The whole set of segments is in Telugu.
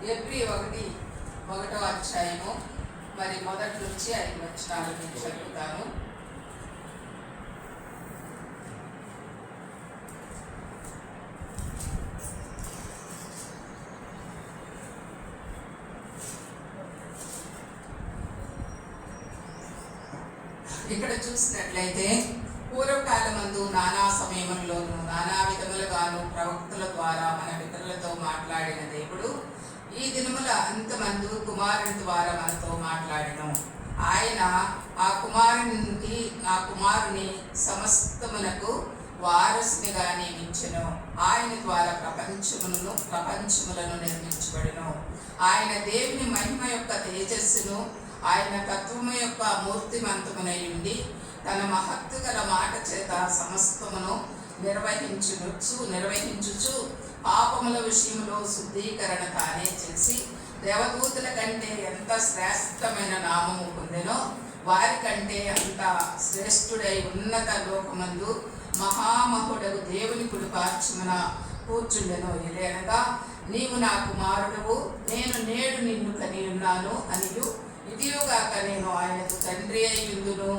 ఎబ్రీ 1వ అధ్యాయము మరి మొదటి నుంచి 5 వచనాలు నేను చదువుతాను. ఇక్కడ చూసినట్లయితే పూర్వకాలమందు నానా సమయములలోను నానా విధములుగాను ప్రవక్తల ద్వారా మన పితరులతో మాట్లాడిన దేవుడు ఈ దినముల అంతమందు కుమారుని ద్వారా మనతో మాట్లాడెను. ఆయన ఆ కుమారుని సమస్తమునకు వారసునిగా నియమించెను. ఆయన ద్వారా ప్రపంచములను నిర్మించబడెను. ఆయన దేవుని మహిమ యొక్క తేజస్సును ఆయన తత్వము యొక్క మూర్తిమంతమునై ఉండి తన మహత్తు గల మాట చేత సమస్తమును నిర్వహించుచు పాపముల విషయంలో శుద్ధీకరణ తానే చేసి దేవదూతుల కంటే ఎంత శ్రేష్టమైన నామము పొందెనో వారి కంటే అంత శ్రేష్ఠుడై ఉన్నత లోకమందు మహామహుడగు దేవుని కుడిపార్శ్వమున కూర్చుండెను. ఇదేనగా నీవు నా కుమారుడవు, నేను నేడు నిన్ను కని ఉన్నాను అనియు, ఇదియుగాక నేను ఆయనకు తండ్రి అయ్యుందును,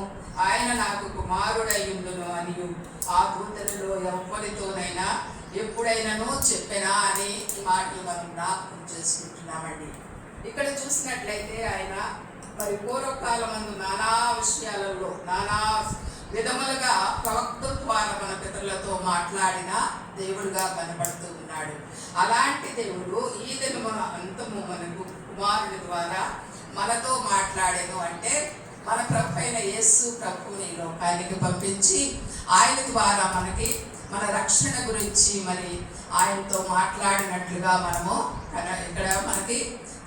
ఆయన నాకు కుమారుడయ్యుందును అనియు ఆ దూతలలో ఎవరితోనైనా ఎప్పుడైనానో చెప్పినా అని ఈ మాటలు మనం జ్ఞాపకం చేసుకుంటున్నామండి. ఇక్కడ చూసినట్లయితే ఆయన మరి పూర్వకాలమందు నానా విషయాలలో నానా విధములుగా ప్రవక్తల ద్వారా మన పితరులతో మాట్లాడిన దేవుడుగా కనపడుతూ ఉన్నాడు. అలాంటి దేవుడు ఈ దినమున అంతము మనకు కుమారుని ద్వారా మనతో మాట్లాడేను. అంటే మన ప్రభు అయిన యేసు ప్రభువుని లోకానికి పంపించి ఆయన ద్వారా మనకి మన రక్షణ గురించి మరి ఆయనతో మాట్లాడినట్లుగా మనము ఇక్కడ మనకి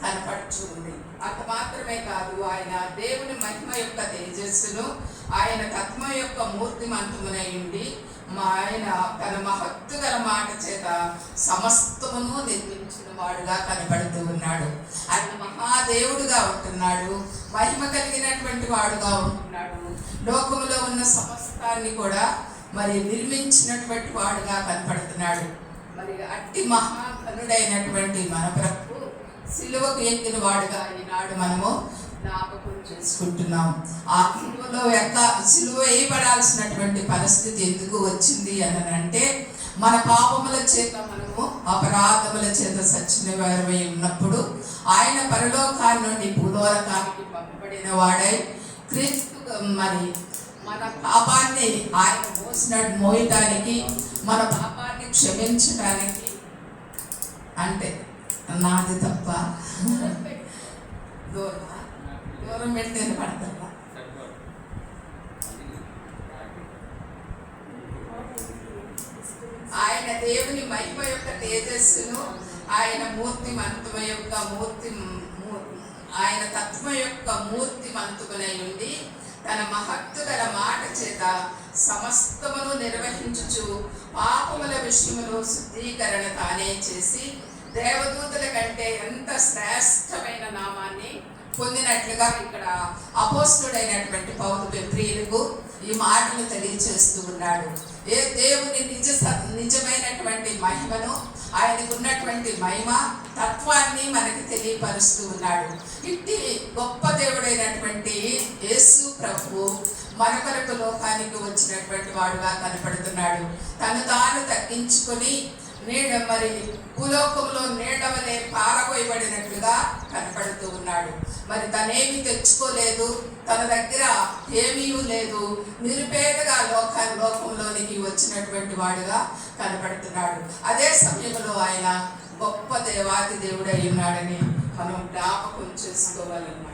కనపడుతూ ఉంది. అంత మాత్రమే కాదు, ఆయన దేవుని మహిమ యొక్క తేజస్సును ఆయన తత్మ యొక్క మూర్తిమంతమునై ఉండి ఆయన తన మహత్తు గల మాట చేత సమస్తమును నిర్మించిన వాడుగా కనబడుతూ ఉన్నాడు. ఆయన మహాదేవుడుగా ఉంటున్నాడు, మహిమ కలిగినటువంటి వాడుగా ఉంటున్నాడు. లోకములో ఉన్న సమస్తాన్ని కూడా మరి నిర్మించినటువంటి వాడుగా కనపడుతున్నాడు. మరి అట్టి మహాగణుడైనటువంటి మన ప్రభు సిలువకు ఎక్కిన వాడుగా ఈనాడు మనము జ్ఞాపకం చేసుకుంటున్నాం. ఆ సిలువ వేయబడాల్సినటువంటి పరిస్థితి ఎందుకు వచ్చింది అని అంటే, మన పాపముల చేత మనము అపరాధముల చేత సచ్చిన వారమై ఉన్నప్పుడు ఆయన పరలోకాన్ని నుండి భూలోకానికి పంపబడిన వాడై క్రీస్తు మరి మన పాపాన్ని ఆయన మోయటానికి మన పాపాన్ని క్షమించడానికి, అంటే నాది తప్ప దూరం పెడితే పడతా ఆయన దేవుని మహిమ యొక్క తేజస్సును ఆయన మూర్తిమంతమ యొక్క ఆయన తత్వ యొక్క మూర్తిమంతుమై ఉండి తన మహత్తు గల మాట చేత సమస్తమును నిర్వహించుచు పాపముల విషయములో శుద్ధీకరణ తానే చేసి దేవదూతల కంటే ఎంత శ్రేష్టమైన నామాన్ని పొందినట్లుగా ఇక్కడ అపోస్తుడైనటువంటి పౌలు ఎబ్రీయులకు ఈ మాటలు తెలియచేస్తూ ఉన్నాడు. ఏ దేవుని నిజమైనటువంటి మహిమను, ఆయనకు ఉన్నటువంటి మహిమ తత్వాన్ని మనకి తెలియపరుస్తూ ఉన్నాడు. ఇట్టి గొప్ప దేవుడైనటువంటి యేసు ప్రభు మన కొరకు లోకానికి వచ్చినటువంటి వాడుగా కనపడుతున్నాడు. తను తాను తగ్గించుకొని మరి భూలోకంలో నీడవలే పారబోయబడినట్లుగా కనపడుతూ ఉన్నాడు. మరి తనేమి తెచ్చుకోలేదు, తన దగ్గర ఏమీ లేదు, నిరుపేదగా లోకంలోనికి వచ్చినటువంటి వాడుగా కనపడుతున్నాడు. అదే సమయంలో ఆయన గొప్ప దేవాది దేవుడై ఉన్నాడని మనం జ్ఞాపకం చేసుకోవాలన్నమాట.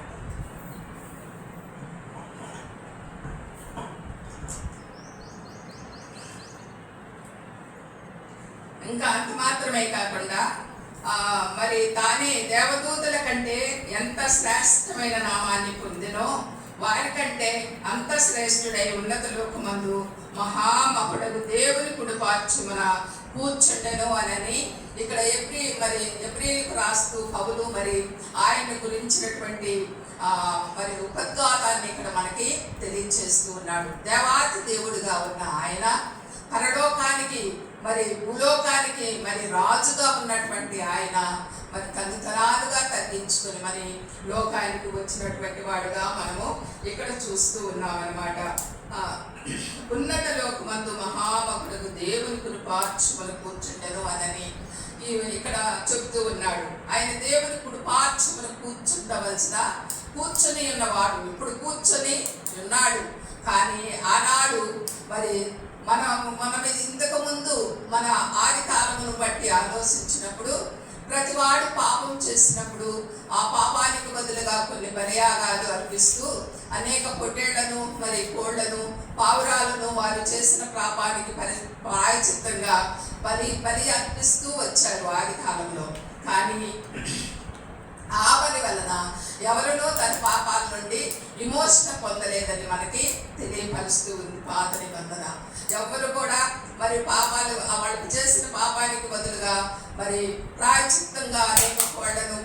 ఇంకా అంత మాత్రమే కాకుండా మరి తానే దేవదూతల కంటే ఎంత శ్రేష్టమైన నామాన్ని పొందినో వారికంటే అంత శ్రేష్ఠుడై ఉన్నత లోకమందు మహామహుడగు దేవుని కుడిపార్శ్వమున కూర్చుండెను అని ఇక్కడ ఎబ్రీయులకు రాస్తూ పౌలు మరి ఆయన గురించినటువంటి మరి ఉపద్ఘాతాన్ని ఇక్కడ మనకి తెలియచేస్తూ ఉన్నాడు. దేవాతి దేవుడిగా ఉన్న ఆయన పరలోకానికి మరి భూలోకానికి మరి రాజుగా ఉన్నటువంటి ఆయన మరి తను అప్పగించుకొని మరి లోకానికి వచ్చినటువంటి వాడుగా మనము ఇక్కడ చూస్తూ ఉన్నాం అన్నమాట. ఉన్నత లోకమందు మహామకుడుకు దేవుని కృపార్చుమని కూర్చుండెను అని ఇక్కడ చెప్తూ ఉన్నాడు. ఆయన దేవుని కృపార్చుమని కూర్చొని ఉన్నవాడు ఇప్పుడు కూర్చొని ఉన్నాడు. కానీ ఆనాడు మరి మనం ఇంతకు ముందు మన ఆది కాలమును బట్టి ఆలోచించినప్పుడు ప్రతివాడు పాపం చేసినప్పుడు ఆ పాపానికి బదులుగా కొన్ని బలియాగాలు అర్పిస్తూ అనేక పొట్టేళ్లను మరి కోళ్లను పావురాలను వారు చేసిన పాపానికి ప్రాయచిత్తంగా బలి అర్పిస్తూ వచ్చారు ఆది కాలంలో. కానీ ఆ బలి వలన ఎవరినో తన పాపాల నుండి విమోచన పొందలేదని మనకి తెలియపరుస్తూ ఉంది పాత నిబంధన. ఎవరు కూడా మరి పాపాలు వాళ్ళు చేసిన పాపానికి బదులుగా మరి ప్రాయచిత్తంగా అనేక కోళ్లను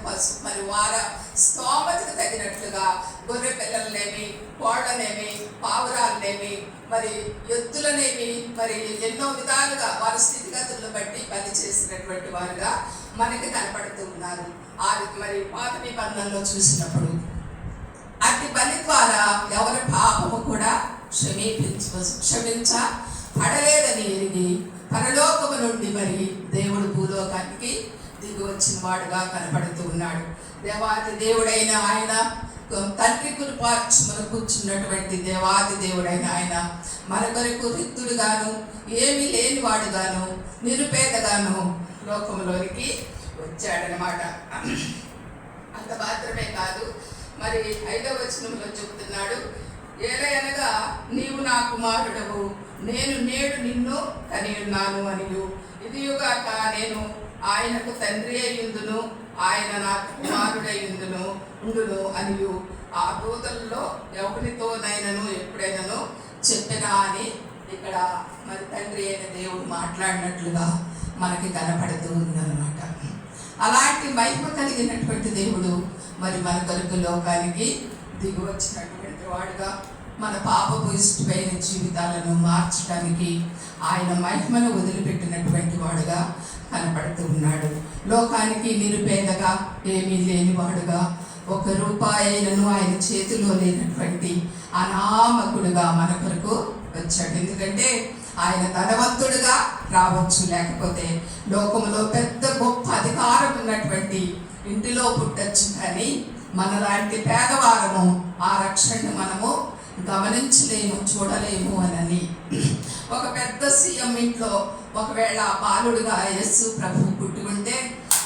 మరి వార స్తోమతకు తగినట్లుగా గొర్రె పిల్లలనేమి కోళ్లనేమి పావురాలనేమి మరి ఎద్దులనేమి మరి ఎన్నో విధాలుగా వారి స్థితిగతులను బట్టి బలి చేసినటువంటి వారుగా మనకి కనపడుతూ ఉన్నారు. మరి పాత నిబంధనలో చూసినప్పుడు అట్టి బలి ద్వారా ఎవరి పాపము కూడా క్షమించబడలేదని ఎరిగి పరలోకము నుండి మరి దేవుడు భూలోకానికి దిగి వచ్చిన వాడుగా కనపడుతూ ఉన్నాడు. దేవాది దేవుడైన ఆయన తండ్రి కృపార్చుమని కూర్చున్నటువంటి దేవాది దేవుడైన ఆయన మన కొరకు రిక్తుడుగాను ఏమీ లేనివాడుగాను నిరుపేదగాను లోకంలోనికి వచ్చాడనమాట. అంత మాత్రమే కాదు, మరి 5వ వచనంలో చెబుతున్నాడు, ఏలయనగా నీవు నా కుమారుడవు, నేను నేడు నిన్ను కని ఉన్నాను అనియు, ఇదియుగాక నేను ఆయనకు తండ్రి అయ్యుందును, ఆయన నాకు కుమారుడయ్యుందును ఉండును అనియు ఆ దూతల్లో ఎవరితోనైనాను ఎప్పుడైనాను చెప్పినా అని ఇక్కడ మరి తండ్రి అయిన దేవుడు మాట్లాడినట్లుగా మనకి కనపడుతూ ఉందన్నమాట. అలాంటి మహిమ కలిగినటువంటి దేవుడు మరి మన కొరకు లోకానికి దిగి వచ్చినటువంటి వాడుగా మన పాపపు ఇష్టమైన జీవితాలను మార్చడానికి ఆయన మహిమను వదిలిపెట్టినటువంటి వాడుగా కనపడుతూ ఉన్నాడు. లోకానికి నిరుపేదగా ఏమీ లేనివాడుగా ఒక రూపాయైనను ఆయన చేతిలో లేనటువంటి అనామకుడుగా మన కొరకు వచ్చాడు. ఎందుకంటే ఆయన ధనవంతుడుగా రావచ్చు, లేకపోతే లోకంలో పెద్ద గొప్ప అధికారం ఉన్నటువంటి ఇంటిలో పుట్టచ్చు, కానీ మనలాంటి పేదవారము ఆ రక్షణను మనము గమనించలేము, చూడలేము అని. ఒక పెద్ద సీఎం ఇంట్లో ఒకవేళ బాలుడుగా యేసు ప్రభు పుట్టి ఉంటే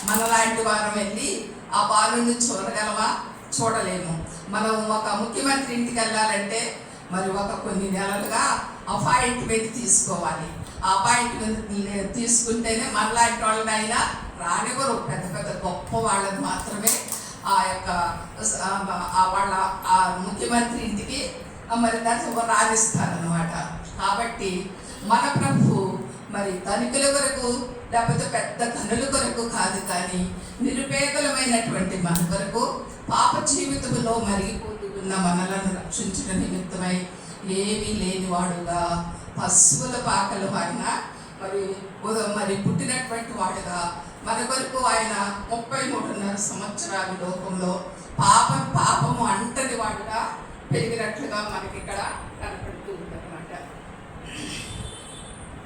మనలాంటి వారం వెళ్ళి ఆ బాలుడిని చూడగలమా? చూడలేము. మనం ఒక ముఖ్యమంత్రి ఇంటికి వెళ్ళాలంటే మరి కొన్ని నెలలుగా అపాయింట్మెంట్ తీసుకోవాలి. ఆ అపాయింట్మెంట్ తీసుకుంటేనే మనలాంటి వాళ్ళని అయినా రానివ్వరు. పెద్ద పెద్ద గొప్ప వాళ్ళని మాత్రమే వాళ్ళ ఆ ముఖ్యమంత్రి ఇంటికి మరి రాణిస్తారనమాట. కాబట్టి మన ప్రభు మరి ధనికుల కొరకు లేకపోతే పెద్ద ధనుల కొరకు కాదు, కానీ నిరుపేదలమైనటువంటి మన కొరకు పాప జీవితంలో మరిగిపోతున్న మనలను రక్షించడం నిమిత్తమై ఏమీ లేనివాడుగా పశువుల పాకలు ఆయన మరి పుట్టినటువంటి వాడుగా మన కొరకు ఆయన 33.5 సంవత్సరాల లోకంలో పాపము అంటని వాడుగా పెరిగినట్లుగా మనకి ఇక్కడ కనపడుతూ ఉందన్నమాట.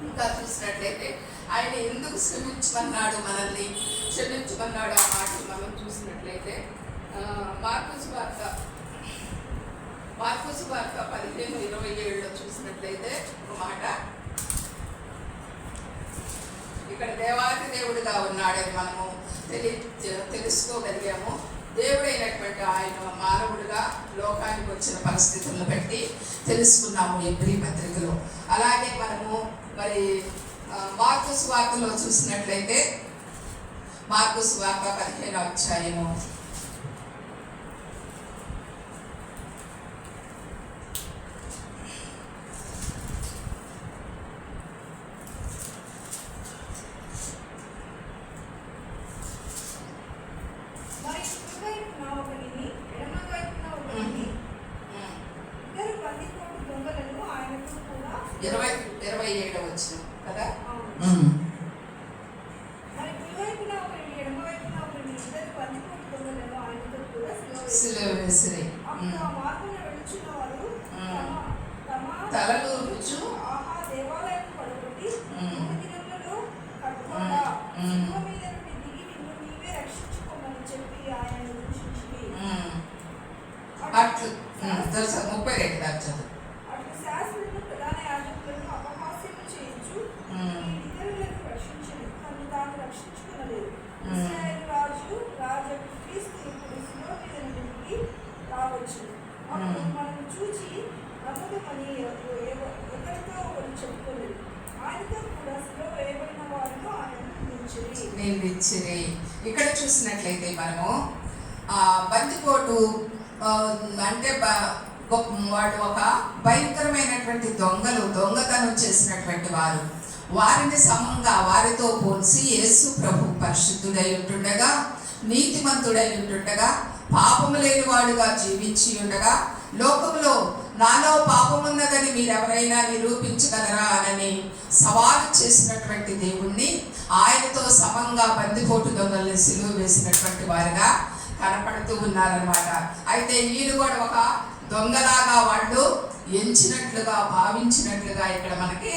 ఇంకా చూసినట్లయితే ఆయన ఎందుకు క్షమించమన్నాడు, మనల్ని క్షమించమన్నాడు ఆ మాటలు మనం చూసినట్లయితే మార్కు సువార్త 15:27 చూసినట్లయితే ఒక మాట, ఇక్కడ దేవాది దేవుడిగా ఉన్నాడని మనము తెలుసుకోగలిగాము. దేవుడైనటువంటి ఆయన మానవుడిగా లోకానికి వచ్చిన పరిస్థితులను బట్టి తెలుసుకున్నాము ఎబ్రీ పత్రికలో. అలాగే మనము మరి మార్కు సువార్తలో చూసినట్లయితే మార్కు సువార్త 15వ అధ్యాయము 27వ వచనం కదా. దొంగలను ఆయనతో కూడా సిలువ వేసిరి. అప్పుడు ఆ మార్గమున వెళ్తున్న వారు తమ తలలు ఊపుచు ఆహా దేవాలయం పడగొట్టి 3 దినములలో కట్టువాడా సిలువ మీద నుండి దిగి నిన్ను నీవే రక్షించుకోమని చెప్పి ఆయనను దూషించిరి. అట్లు 32 దాకా చదువు. అట్లు శాస్త్రులను ప్రధాన యాజకులను అపహాస్యము చేయించు ఇతరులను రక్షించను, తను తాను రక్షించుకునలేదు. ఇశ్రాయేలు రాజు క్రీస్తు ఇప్పుడు సిలువ మీద నుండి దిగి రావచ్చు. అప్పుడు మనం చూచి నమ్ముదమని ఒకరితో ఒకరు చెప్పుకోలేదు. ఆయనతో కూడా సిలువ వేయబడిన వారిని ఆయన నిందించిరి. ఇక్కడ చూసినట్లయితే మనము బందిపోటు అంటే వాడు ఒక భయంకరమైనటువంటి దొంగతనం చేసినటువంటి వారు. వారిని సమంగా వారితో పోల్చి యేసు ప్రభు పరిశుద్ధుడై ఉంటుండగా, నీతిమంతుడై ఉంటుండగా, పాపము లేని వాడుగా జీవించి ఉండగా, లోకంలో నాలో పాపమున్నదని మీరెవరైనా నిరూపించగలరా అని సవాలు చేసినటువంటి దేవుణ్ణి ఆయనతో సమంగా బందిపోటు దొంగల్ని సిలువ వేసినటువంటి వారుగా కనపడుతూ ఉన్నారనమాట. అయితే వీరు కూడా ఒక దొంగలాగా వాళ్ళు ఎంచినట్లుగా భావించినట్లుగా ఇక్కడ మనకి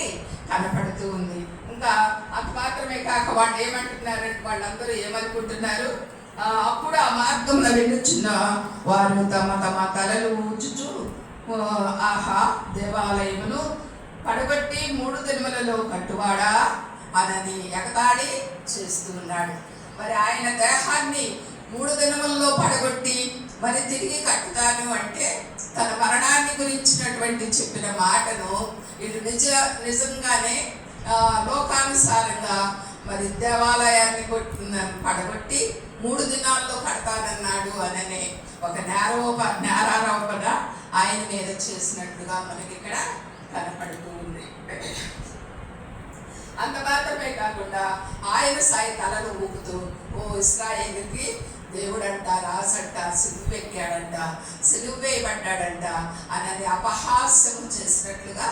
కనపడుతూ ఉంది. ఇంకా అది మాత్రమే కాక వాళ్ళు ఏమంటున్నారంటే వాళ్ళందరూ ఏమనుకుంటున్నారు, అప్పుడు ఆ మార్గంలో వెళ్ళుచున్న వారు తమ తమ తలలు ఊచుచు ఆహా దేవాలయమును పడగొట్టి 3 దినములలో కట్టువాడా అనని ఎగతాళి చేస్తూ ఉన్నాడు. మరి ఆయన దేహాన్ని 3 దినములలో పడగొట్టి మరి తిరిగి కట్టుతాను అంటే తన మరణాన్ని గురించినటువంటి చెప్పిన మాటను ఇది నిజంగానే లోకానుసారంగా మరి దేవాలయాన్ని పడగొట్టి 3 దినాల్లో కడతానన్నాడు అననే ఒక నేరారోపణ ఆయన మీద చేసినట్లుగా మనకి ఇక్కడ కనపడుతూ ఉంది. అంత మాత్రమే కాకుండా ఆయన సాయి తలను ఊపుతూ ఓ ఇశ్రాయేలుకి దేవుడంట, రాసంట, సిలువ ఎక్కాడంట, సిలువ వేయబడ్డాడంట అనేది అపహాస్యం చేసినట్లుగా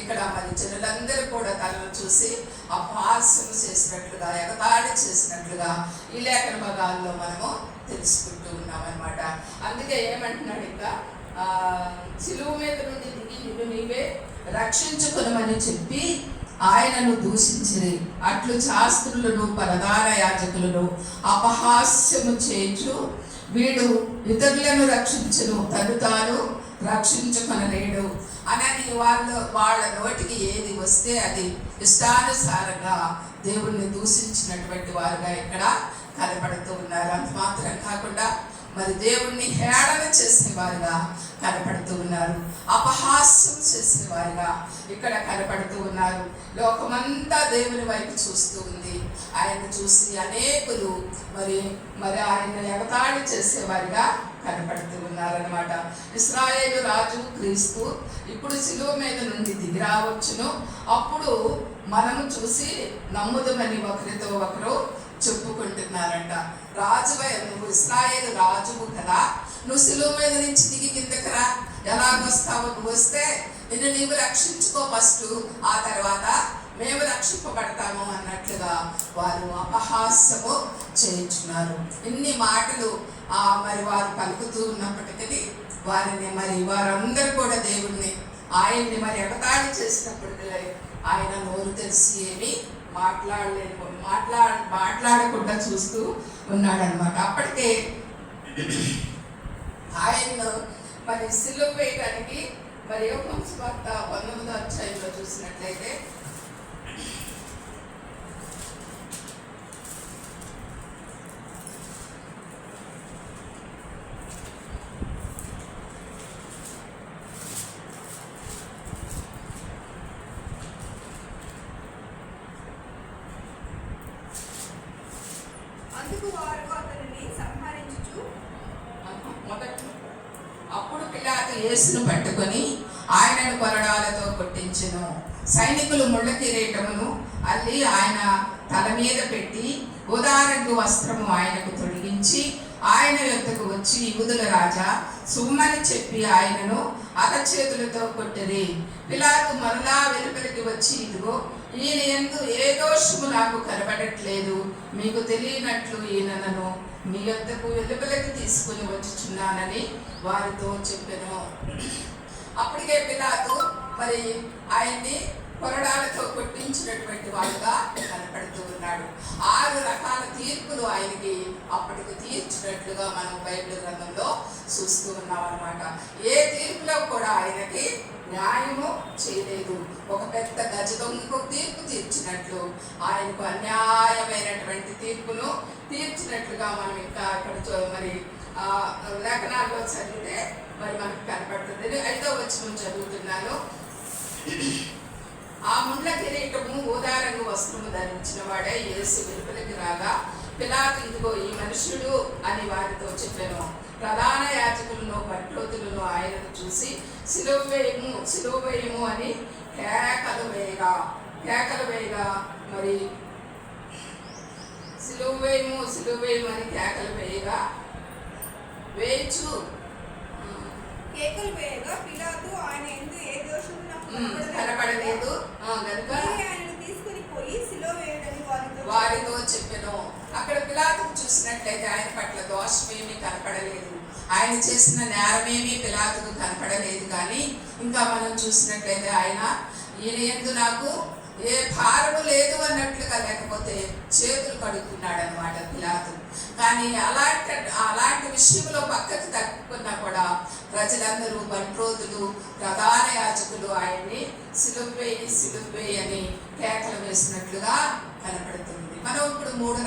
ఇక్కడ మరి జనులందరూ కూడా తనను చూసి అపహాస్యం చేసినట్లుగా, ఎగతాళి చేసినట్లుగా ఈ లేఖన భాగాల్లో మనము తెలుసుకుంటూ ఉన్నామన్నమాట. అందుకే ఏమంటున్నాడు ఇంకా సిలువ మీద నుండి దిగి నిన్ను నీవే రక్షించుకునమని చెప్పి ఆయనను దూషించిరి. అట్లు శాస్త్రులను ప్రధాన యాజకులను అపహాస్యము చేయించు వీడు ఇతరులను రక్షించును, తను తాను రక్షించుకొనలేడు అని వాళ్ళ నోటికి ఏది వస్తే అది ఇష్టానుసారంగా దేవుణ్ణి దూషించినటువంటి వారుగా ఇక్కడ కనపడుతూ ఉన్నారు. అంత మాత్రం కాకుండా మరి దేవుణ్ణి హేళన చేసేవారుగా కనపడుతూ ఉన్నారు, అపహాస్యం చేసేవారుగా ఇక్కడ కనపడుతూ ఉన్నారు. లోకమంతా దేవుని వైపు చూస్తూ ఉంది. ఆయన చూసి అనేకులు మరి ఆయన ఎగతాళి చేసేవారుగా కనపడుతూ ఉన్నారనమాట. ఇశ్రాయేలు రాజు క్రీస్తు ఇప్పుడు సిలువ మీద నుండి దిగి రావచ్చును, అప్పుడు మనము చూసి నమ్ముదమని ఒకరితో ఒకరు చెప్పుకుంటున్నారంట. రాజువై నువ్వు ఇశ్రాయేలు రాజువు కదా, నువ్వు సిలువ మీద నుంచి దిగి కిందకరా, ఎలాగొస్తావు, నువ్వు వస్తే నిన్ను నీవు రక్షించుకో ఫస్ట్, ఆ తర్వాత మేము రక్షింపబడతాము అన్నట్లుగా వారు అపహాస్యము చేయించున్నారు. ఇన్ని మాటలు మరి వారు పలుకుతూ ఉన్నప్పటికీ వారందరూ కూడా దేవుణ్ణి ఆయన్ని మరి ఎగతాళి చేసినప్పటికీ ఆయన నోరు తెరిచి ఏమి మాట్లాడకుండా చూస్తూ ఉన్నాడనమాట. అప్పటికే ఆయన్ను మరి సిలువ వేయడానికి మరి యోహాను సువార్త 19వ అధ్యాయంలో చూసినట్లయితే అప్పుడు పిలాతు యేసును పట్టుకొని ఆయనను కొరడాలతో కొట్టించెను. సైనికులు ముళ్ళ కిరీటమును అల్లి ఆయన తల మీద పెట్టి ఉదారంగు వస్త్రము ఆయనకు తొలగించి ఆయన యొద్దకు వచ్చి యూదుల రాజా సుమ్మని చెప్పి ఆయనను అరచేతులతో కొట్టిరి. పిలాతు మరలా వెలుపలికి వచ్చి ఇదిగో ఈయన యందు ఏ దోషము నాకు కనబడట్లేదు, మీకు తెలియనట్లు ఈయనను మీ యొద్దకు వెలుపలకి తీసుకుని వచ్చుచున్నానని వారితో చెప్పెను. అప్పటికే పిలాతు మరి ఆయన్ని కొరడాలతో కొట్టించినటువంటి వాడుగా కనపడుతూ ఉన్నాడు. 6 రకాల తీర్పులు ఆయనకి అప్పటికి తీర్చినట్లుగా మనం బైబిల్ గ్రంథంలో చూస్తూ ఉన్నాం అన్నమాట. ఏ తీర్పులో కూడా ఆయనకి న్యాయము చేయలేదు. ఒక పెద్ద గజ దొంగకు తీర్పు తీర్చినట్లు ఆయనకు అన్యాయమైనటువంటి తీర్పును తీర్చినట్లుగా మనం ఇంకా ఇక్కడ మరి లేఖనాల్లో చదివితే మరి మనకు కనపడుతుంది. 5వ వచనం చదువుతున్నాను. ఆ ముండ్ల కిరీటము ఊదా రంగు వస్త్రము ధరించిన వాడే యేసు వెలుపలికి రాగా పిలాతు ఇదిగో ఈ మనుష్యుడు అని వారితో చెప్పాను. ప్రధాన యాజకులను భట్లోతులను ఆయనను చూసి సిలువ వేయము అని కేకలు వేయగా మరి సిలువ వేయము అని కేకలు వేయగా పిలాతు ఆయన యందు ఏ దోషము కనపడలేదు కనుక ఆయనను తీసుకుని పోయి సిలువ వేయడని వారితో చెప్పెను. అక్కడ పిలాతు చూసినట్లయితే ఆయన పట్ల దోషమేమీ కనపడలేదు. ఆయన చేసిన నేరమేమీ పిలాతుకు కనపడలేదు. కానీ ఇంకా మనం చూసినట్లయితే ఈయన యందు నాకు ఏ భారము లేదు అన్నట్లుగా, లేకపోతే చేతులు కడుక్కున్నాడు అనమాట పిలాతు. కానీ అలాంటి విషయంలో పక్కకు తప్పుకున్నా కూడా ప్రజలందరూ బంట్రోతులు ప్రధాన యాజకులు ఆయన్ని సిలువ అని కేకలు వేసినట్లుగా కనపడుతుంది. మనం ఇప్పుడు మూడు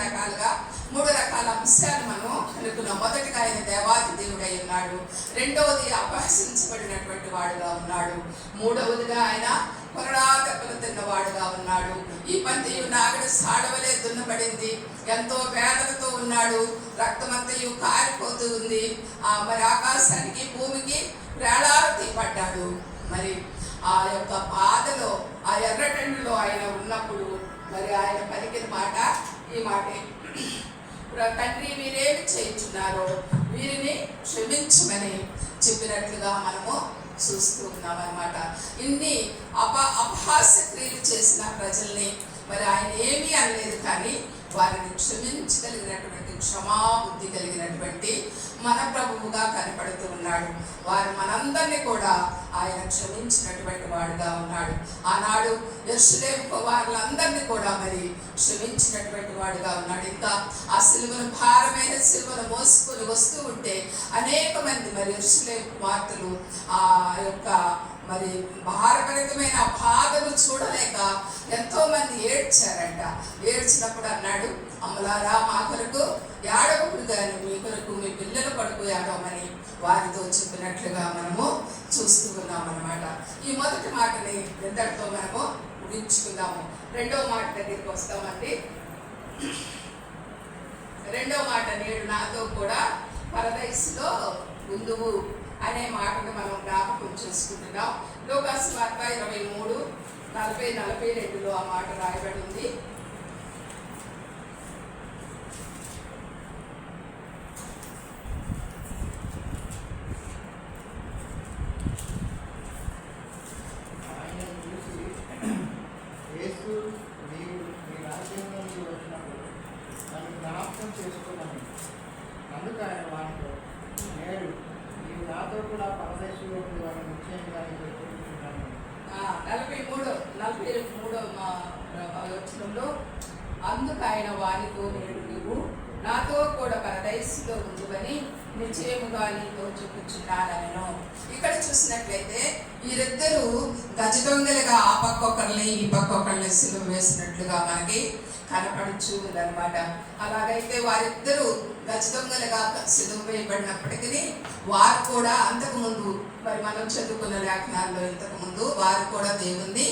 రకాల అంశాలు మనం అనుకున్నాం. మొదటిగా ఆయన దేవాది దేవుడై ఉన్నాడు. రెండవది అపహసించబడినటువంటి వాడుగా ఉన్నాడు. మూడవదిగా ఆయన కొరడా దెబ్బలు తిన్నవాడుగా ఉన్నాడు. ఈ పంతియు నాగడి సాడవలే దున్నబడింది. ఎంతో వేదనతో ఉన్నాడు. రక్తమంతయు కారిపోతూ ఉంది. మరి ఆకాశానికి భూమికి వేళాలు తీపడ్డాడు. మరి ఆ యొక్క బాధలో ఆ ఎర్రటెండలో ఆయన ఉన్నప్పుడు మరి ఆయన పలికిన మాట ఈ మాటే, తండ్రి వీరేమి చేయించున్నారో వీరిని క్షమించమని చెప్పినట్లుగా మనము చూస్తూ ఉన్నాం అన్నమాట. ఇన్ని అపహాస్య క్రియలు చేసిన ప్రజల్ని మరి ఆయన ఏమీ అనలేదు. కానీ వారిని క్షమించగలిగినటువంటి క్షమాబుద్ధి కలిగినటువంటి మన ప్రభువుగా కనపడుతూ ఉన్నాడు. వారు మనందరినీ కూడా ఆయన క్షమించినటువంటి వాడుగా ఉన్నాడు. ఆనాడు యెరూషలేము వారులందరినీ కూడా మరి క్షమించినటువంటి వాడుగా ఉన్నాడు. ఇంకా ఆ భారమైన సిలువను మోసుకొని వస్తూ ఉంటే అనేక మంది మరి యెరూషలేము కుమార్తెలు ఆ యొక్క మరి భారభరితమైన బాధను చూడలేక ఎంతో మంది ఏడ్చారంట. ఏడ్చినప్పుడు అన్నాడు, అమ్మలారా మా కొరకు ఏడవకుడు కానీ మీ కొరకు మీ పిల్లల కొరకు ఏడవమని వారితో చెప్పినట్లుగా మనము చూస్తూ ఉన్నాం అన్నమాట. ఈ మొదటి మాటని ఇంతటితో మనము ముగించుకుందాము. రెండవ మాట దగ్గరికి వస్తామండి. రెండవ మాట, నేడు నాతో కూడా పరదైసులో ఉందువు అనే మాటను మనం జ్ఞాపకం చేసుకుంటున్నాం. లూకాసు వార్త 23:40-42లో ఆ మాట రాయబడి ఉంది. చేసుకోమని అందుకు ఆయన వాటితో, నేడు నీవు నాతో కూడా పరదేశంలో నిశ్చయంగా చెప్పుకుంటున్నాను. 43వ వచనంలో, అందుకు ఆయన వానితో, నేడు నీవు నాతో కూడా పరదేశంలో ఉండువని నిశ్చయముగా నీతో చెప్పుచున్నానను. ఇక్కడ చూసినట్లయితే వీరిద్దరూ గజ దొంగలుగా ఆ పక్క ఒకరిని ఈ పక్క ఒకరిని సిలువ వేసినట్లుగా మనకి కనపడుచు ఉందన్నమాట. అలాగైతే వారిద్దరూ గజ దొంగలుగా సిలువ వేయబడినప్పటికీ వారు కూడా అంతకుముందు మరి మనం చదువుకున్న లేఖనాల్లో ఇంతకుముందు వారు కూడా దేవుణ్ణి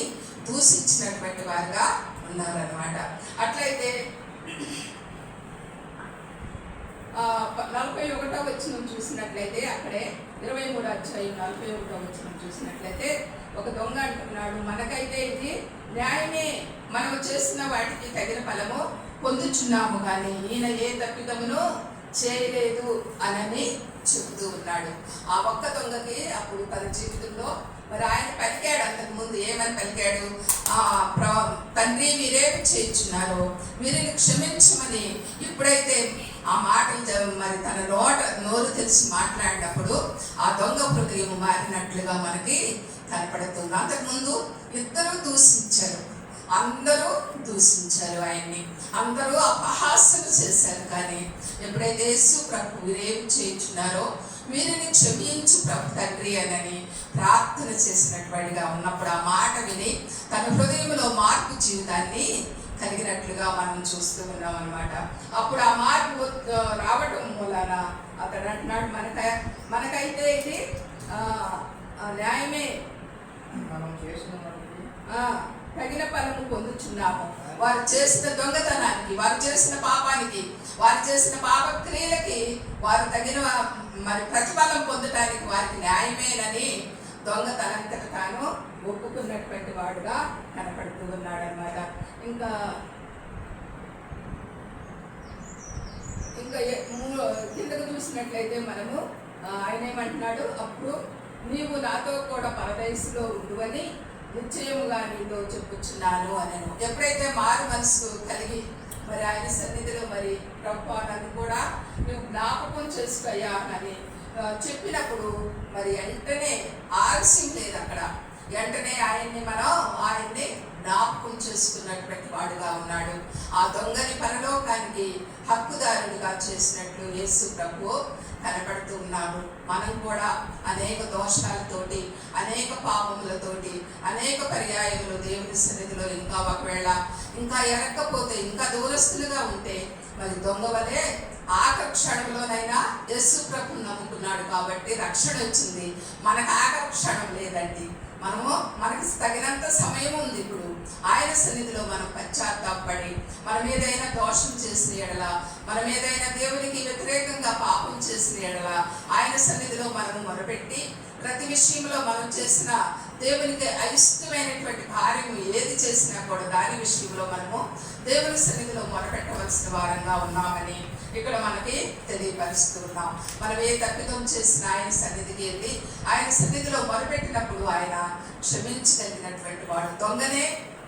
దూషించినటువంటి వారుగా ఉన్నారన్నమాట. అట్లయితే 41వ వచనం చూసినట్లయితే, అక్కడే 23వ అధ్యాయం 41వ వచనం చూసినట్లయితే ఒక దొంగ అంటున్నాడు, మనకైతే ఇది న్యాయమే, మనము చేసిన వాటికి తగిన ఫలము పొందుచున్నాము, కానీ ఈయన ఏ తప్పిదమును చేయలేదు అని చెబుతూ ఉన్నాడు. ఆ ఒక్క దొంగకి అప్పుడు తన జీవితంలో మరి ఆయన పలికాడు. అంతకుముందు ఏమని పలికాడు? తండ్రి మీరేమి చేయించున్నారో వీరిని క్షమించమని. ఇప్పుడైతే ఆ మాటలు మరి తన నోరు తెలిసి మాట్లాడినప్పుడు ఆ దొంగ హృదయం మారినట్లుగా మనకి కనపడుతుంది. అంతకుముందు ఇద్దరు దూషించారు, అందరూ దూషించారు ఆయన్ని, అందరూ అపహాస్యం చేశారు. కానీ ఎప్పుడైతే యేసు ప్రభు వీరేం చేయించున్నారో వీరిని క్షమించు ప్రభు తండ్రి అని ప్రార్థన చేసినటువంటిగా ఉన్నప్పుడు ఆ మాట విని తన హృదయంలో మార్పు జీవితాన్ని కలిగినట్లుగా మనం చూస్తూ ఉన్నాం అన్నమాట. అప్పుడు ఆ మార్పు రావటం మూలాన అతడు అంటున్నాడు, మనకైతే ఇది న్యాయమే, తగిన ఫలము పొందుచున్నాము. వారు చేసిన దొంగతనానికి, వారు చేసిన పాపానికి, వారు చేసిన పాప క్రియలకి వారు తగిన మరి ప్రతిఫలం పొందటానికి వారికి న్యాయమేనని దొంగతనంతట తాను ఒప్పుకున్నటువంటి వాడుగా కనపడుతూ ఉన్నాడు అన్నమాట. ఇంకా కిందకు చూసినట్లయితే మనము ఆయన ఏమంటున్నాడు, అప్పుడు నీవు నాతో కూడా పరదేశంలో ఉండువని నిశ్చయముగా నీతో చెప్పుచున్నాను అని. ఎప్పుడైతే మారు మనసు కలిగి మరి ఆయన సన్నిధిలో మరి ప్రభు నన్ను కూడా నువ్వు జ్ఞాపకం చేసుకోయ్యా అని చెప్పినప్పుడు మరి వెంటనే ఆలస్యం లేదు, అక్కడ వెంటనే ఆయన్ని జ్ఞాపకం చేసుకున్నటువంటి వాడుగా ఉన్నాడు. ఆ దొంగని పరలోకానికి హక్కుదారుడిగా చేసినట్లు యేసు ప్రభు కనపడుతూ ఉన్నాడు. మనం కూడా అనేక దోషాలతోటి, అనేక పాపములతోటి, అనేక పర్యాయములు దేవుని సన్నిధిలో ఇంకా ఒకవేళ ఇంకా ఎరక్కపోతే, ఇంకా దూరస్తులుగా ఉంటే మరి దొంగ వలె ఆఖరి క్షణంలోనైనా యేసు ప్రభుని నమ్ముకున్నాడు కాబట్టి రక్షణ వచ్చింది. మనకు ఆఖరి క్షణం లేదండి. మనకి తగినంత సమయం ఉంది. ఇప్పుడు ఆయన సన్నిధిలో మనం పశ్చాత్తాపడి మనం ఏదైనా దోషం చేసిన ఎడల, మనం ఏదైనా దేవునికి వ్యతిరేకంగా పాపం చేసిన ఎడల ఆయన సన్నిధిలో మనం మొరపెట్టి ప్రతి విషయంలో మనం చేసిన దేవునికి అయిష్టమైనటువంటి కార్యము ఏది చేసినా కూడా దాని విషయంలో మనము దేవుని సన్నిధిలో మొరపెట్టవలసిన వారంగా ఉన్నామని ఇక్కడ మనకి తెలియపరుస్తూ ఉన్నాం. మనం ఏ తప్పిదం చేసినా ఆయన సన్నిధికి వెళ్ళి ఆయన సన్నిధిలో మొరపెట్టినప్పుడు ఆయన క్షమించగలిగినటువంటి వాడు. దొంగనే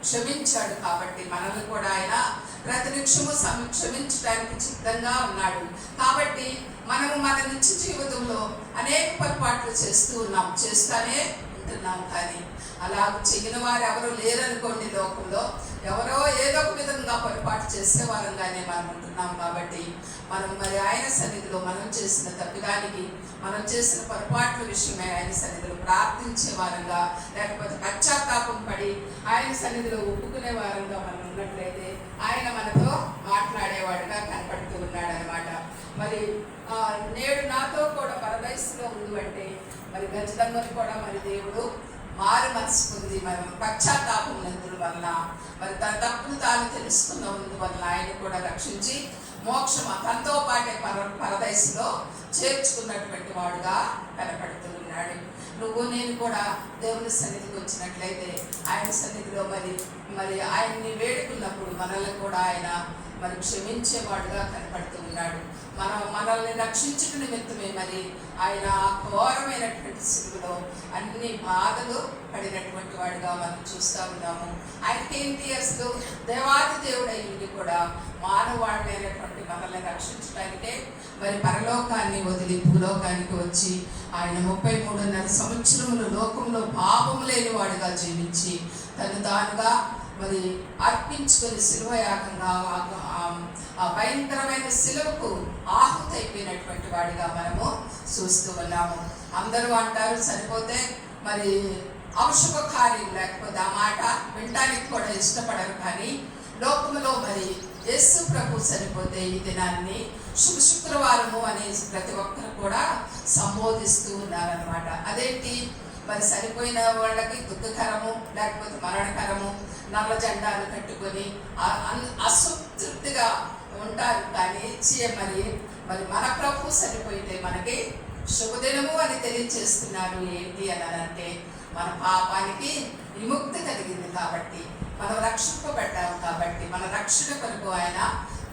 క్షమించాడు కాబట్టి మనల్ని కూడా ఆయన ప్రతి నిమిషము క్షమించడానికి సిద్ధంగా ఉన్నాడు. కాబట్టి మనము మన నిత్య జీవితంలో అనేక పొరపాట్లు చేస్తూనే ఉంటున్నాం. కానీ అలా చెగిన వారు ఎవరు లేరనుకోండి, లోకంలో ఎవరో ఏదో ఒక విధంగా పొరపాటు చేసేవారంగానే మనం ఉంటున్నాం. కాబట్టి మనం మరి ఆయన సన్నిధిలో మనం చేసిన తప్పిదానికి, మనం చేసిన పొరపాట్ల విషయమై ఆయన సన్నిధిలో ప్రార్థించే వారంగా, లేకపోతే పశ్చాత్తాపం పడి ఆయన సన్నిధిలో ఒప్పుకునే వారంగా మనం ఉన్నట్లయితే ఆయన మనతో మాట్లాడేవాడుగా కనపడుతూ ఉన్నాడు అనమాట. మరి నేడు నాతో కూడా పరదేశంలో ఉంది అంటే మరి ఖచ్చితంగా కూడా మరి దేవుడు మారు మనసు పొంది మనం పశ్చాత్తాపం నందుల వల్ల మరి తన తప్పును తాను తెలుసుకున్నందువల్ల ఆయన కూడా రక్షించి మోక్షం తనతో పాటే పరదేశంలో చేర్చుకున్నటువంటి వాడుగా కనపడుతూ ఉన్నాడు. నువ్వు నేను కూడా దేవుని సన్నిధికి వచ్చినట్లయితే ఆయన సన్నిధిలో మరి ఆయన్ని వేడుకున్నప్పుడు మనల్ని కూడా ఆయన మరి క్షమించేవాడుగా కనపడుతూ ఉన్నాడు. మనల్ని రక్షించట నిమిత్తమే మరి ఆయన ఘోరమైనటువంటి సిలువలో అన్ని బాధలు పడినటువంటి వాడుగా మనం చూస్తూ ఉన్నాము. ఆయనకేంటి అసలు దేవాది దేవుడైంది కూడా మానవాళ్ళైనటువంటి మనల్ని రక్షించడానికే మరి పరలోకాన్ని వదిలి భూలోకానికి వచ్చి ఆయన 33.5 సంవత్సరములు లోకంలో పాపం లేని వాడుగా జీవించి తను తానుగా మరి అర్పించుకొని శిలువయాగంగా ఆ భయంకరమైన శిలువకు ఆహుతైపోయినటువంటి వాడిగా మనము చూస్తూ ఉన్నాము. అందరూ అంటారు సరిపోతే మరి అవశుభ కార్యం, లేకపోతే ఆ మాట వినటానికి కూడా ఇష్టపడరు. కానీ లోకంలో మరి యేసు ప్రభు సరిపోతే ఈ దినాన్ని శుభ శుక్రవారము అనే ప్రతి ఒక్కరు కూడా సంబోధిస్తూ ఉన్నారనమాట. అదేంటి మరి సరిపోయిన వాళ్ళకి దుఃఖకరము, లేకపోతే మరణకరము, నల్ల జెండాలు కట్టుకొని అసంతృప్తిగా ఉంటారు. కానీ మరి మన ప్రభు సరిపోయితే మనకి శుభదినము అని తెలియజేస్తున్నారు. ఏంటి అని అంటే మన పాపానికి విముక్తి కలిగింది కాబట్టి, మనం రక్షింపబడ్డాము కాబట్టి, మన రక్షణ కొరకు ఆయన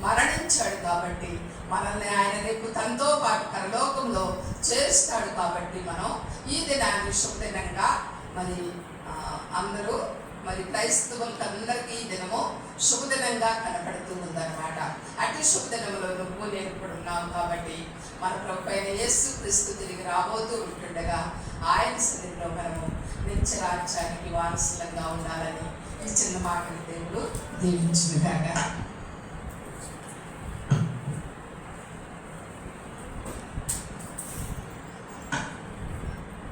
మరణించాడు కాబట్టి, మనల్ని ఆయన రేపు తనతో పాటు పరలోకంలో చేరుస్తాడు కాబట్టి మనం ఈ దినాన్ని శుభదినంగా మరి అందరూ మరి క్రైస్తవులకు అందరికీ ఈ దినము శుభదినంగా కనపడుతూ ఉందన్నమాట. అటు శుభదినములో నువ్వు నేను ఇప్పుడు ఉన్నావు కాబట్టి మన ప్రభువైన యేసు క్రీస్తు తిరిగి రాబోతూ ఉంటుండగా ఆయన సన్నిధిలో మనము నిత్యరాజ్యానికి వారసులంగా ఉండాలని ఈ చిన్న మాటని దేవుడు దీవించునుగాక.